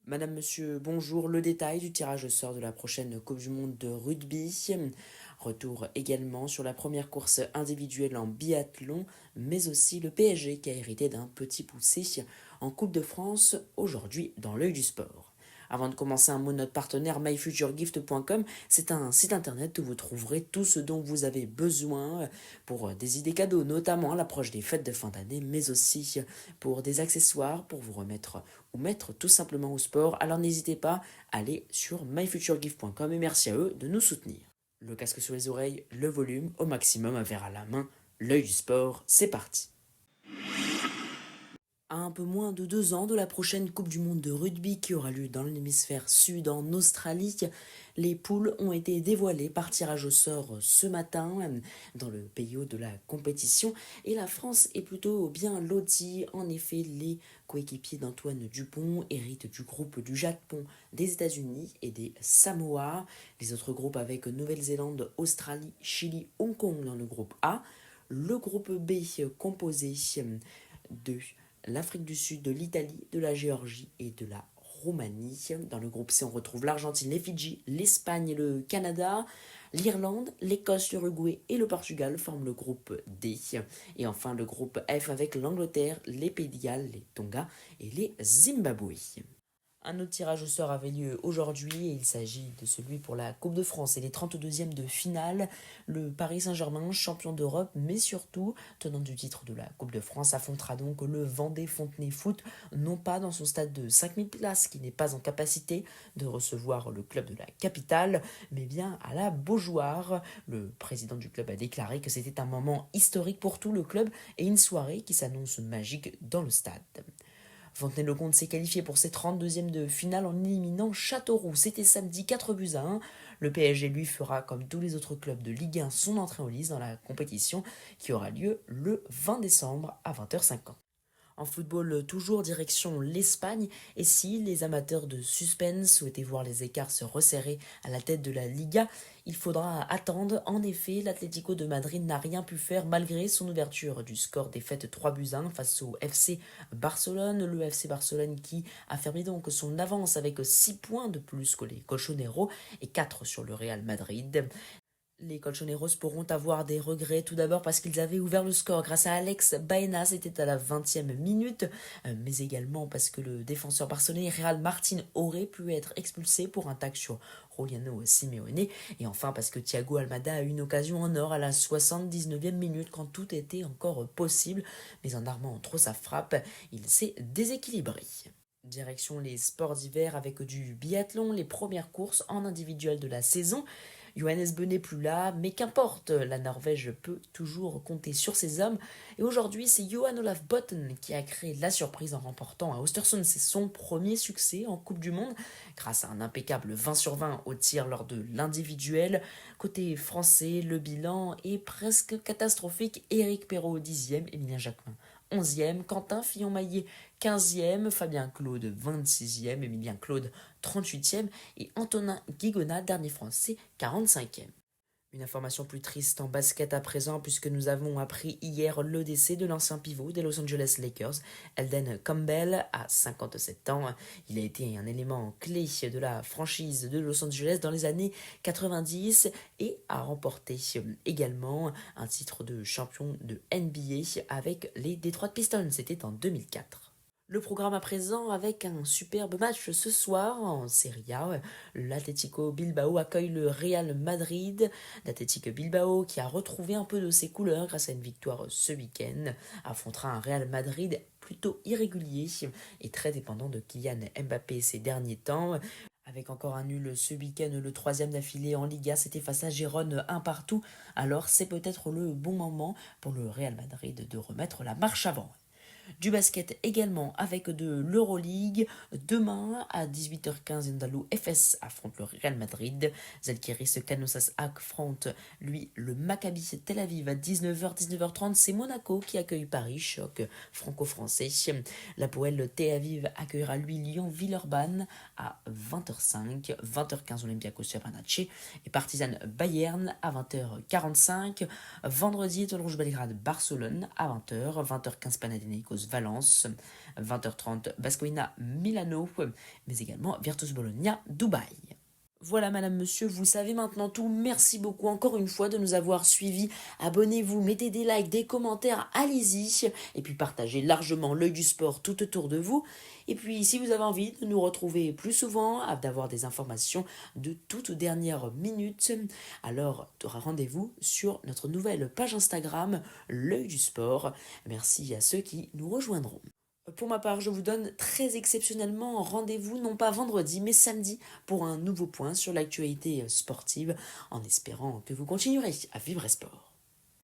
Madame, monsieur, bonjour. Le détail du tirage au sort de la prochaine Coupe du Monde de rugby. Retour également sur la première course individuelle en biathlon, mais aussi le PSG qui a hérité d'un petit poussé en Coupe de France aujourd'hui dans l'œil du sport. Avant de commencer, un mot de notre partenaire myfuturegift.com. C'est un site internet où vous trouverez tout ce dont vous avez besoin pour des idées cadeaux, notamment à l'approche des fêtes de fin d'année, mais aussi pour des accessoires pour vous remettre ou mettre tout simplement au sport. Alors n'hésitez pas à aller sur myfuturegift.com et merci à eux de nous soutenir. Le casque sur les oreilles, le volume au maximum, un verre à la main, l'œil du sport, c'est parti. À un peu moins de 2 ans de la prochaine Coupe du Monde de rugby qui aura lieu dans l'hémisphère sud en Australie, les poules ont été dévoilées par tirage au sort ce matin dans le pays haut de la compétition et la France est plutôt bien lotie. En effet, les coéquipiers d'Antoine Dupont héritent du groupe du Japon, des États-Unis et des Samoa. Les autres groupes avec Nouvelle-Zélande, Australie, Chili, Hong Kong dans le groupe A. Le groupe B composé de l'Afrique du Sud, de l'Italie, de la Géorgie et de la Roumanie. Dans le groupe C, on retrouve l'Argentine, les Fidji, l'Espagne et le Canada. L'Irlande, l'Écosse, l'Uruguay et le Portugal forment le groupe D. Et enfin le groupe F avec l'Angleterre, les Pays de Galles, les Tonga et les Zimbabwe. Un autre tirage au sort avait lieu aujourd'hui et il s'agit de celui pour la Coupe de France et les 32e de finale. Le Paris Saint-Germain, champion d'Europe, mais surtout tenant du titre de la Coupe de France, affrontera donc le Vendée Fontenay Foot, non pas dans son stade de 5000 places qui n'est pas en capacité de recevoir le club de la capitale, mais bien à la Beaujoire. Le président du club a déclaré que c'était un moment historique pour tout le club et une soirée qui s'annonce magique dans le stade. Fontenay-le-Comte s'est qualifié pour ses 32e de finale en éliminant Châteauroux. C'était samedi 4-1. Le PSG, lui, fera, comme tous les autres clubs de Ligue 1, son entrée en lice dans la compétition qui aura lieu le 20 décembre à 20h50. En football, toujours direction l'Espagne, et si les amateurs de suspense souhaitaient voir les écarts se resserrer à la tête de la Liga, il faudra attendre. En effet, l'Atlético de Madrid n'a rien pu faire malgré son ouverture du score défaite 3-1 face au FC Barcelone. Le FC Barcelone qui a fermé donc son avance avec 6 points de plus que les Colchoneros et 4 sur le Real Madrid. Les Colchoneros pourront avoir des regrets tout d'abord parce qu'ils avaient ouvert le score grâce à Alex Baena, c'était à la 20e minute, mais également parce que le défenseur barcelonais Real Martin aurait pu être expulsé pour un tacle sur Juliano Simeone, et enfin parce que Thiago Almada a eu une occasion en or à la 79e minute quand tout était encore possible, mais en armant trop sa frappe, il s'est déséquilibré. Direction les sports d'hiver avec du biathlon, les premières courses en individuel de la saison. Johannes Beu n'est plus là, mais qu'importe, la Norvège peut toujours compter sur ses hommes. Et aujourd'hui, c'est Johan Olaf Botten qui a créé la surprise en remportant à Östersund. C'est son premier succès en Coupe du Monde, grâce à un impeccable 20 sur 20 au tir lors de l'individuel. Côté français, le bilan est presque catastrophique. Éric Perrault 10e, Emilien Jacquemin 11e, Quentin Fillon-Maillet 15e, Fabien Claude 26e, Emilien Claude 38e et Antonin Guigonat, dernier français, 45e. Une information plus triste en basket à présent puisque nous avons appris hier le décès de l'ancien pivot des Los Angeles Lakers, Elden Campbell, à 57 ans. Il a été un élément clé de la franchise de Los Angeles dans les années 90 et a remporté également un titre de champion de NBA avec les Detroit Pistons. C'était en 2004. Le programme à présent avec un superbe match ce soir en Serie A. L'Atlético Bilbao accueille le Real Madrid. L'Atlético Bilbao, qui a retrouvé un peu de ses couleurs grâce à une victoire ce week-end, affrontera un Real Madrid plutôt irrégulier et très dépendant de Kylian Mbappé ces derniers temps. Avec encore un nul ce week-end, le troisième d'affilée en Liga, c'était face à Gérone, un partout. Alors c'est peut-être le bon moment pour le Real Madrid de remettre la marche avant. Du basket également avec de l'Euroleague. Demain à 18h15, Ndalou FS affronte le Real Madrid. Zalgiris Canossas affronte lui le Maccabi Tel Aviv à 19h, 19h30. C'est Monaco qui accueille Paris, choc franco-français. La Poel Tel Aviv accueillera lui Lyon-Villeurbanne à 20h05. 20h15 Olympiakos Fenerbahçe et Partizan Bayern à 20h45. Vendredi, Toulouse Belgrade Barcelone à 20h. 20h15 Panathinaikos Olympiakos Valence, 20h30 Bascoina Milano, mais également Virtus Bologna Dubaï. Voilà madame, monsieur, vous savez maintenant tout. Merci beaucoup encore une fois de nous avoir suivis. Abonnez-vous, mettez des likes, des commentaires, allez-y. Et puis partagez largement l'œil du sport tout autour de vous. Et puis si vous avez envie de nous retrouver plus souvent, d'avoir des informations de toute dernière minute, alors rendez-vous sur notre nouvelle page Instagram, l'œil du sport. Merci à ceux qui nous rejoindront. Pour ma part, je vous donne très exceptionnellement rendez-vous, non pas vendredi, mais samedi, pour un nouveau point sur l'actualité sportive, en espérant que vous continuerez à vivre sport.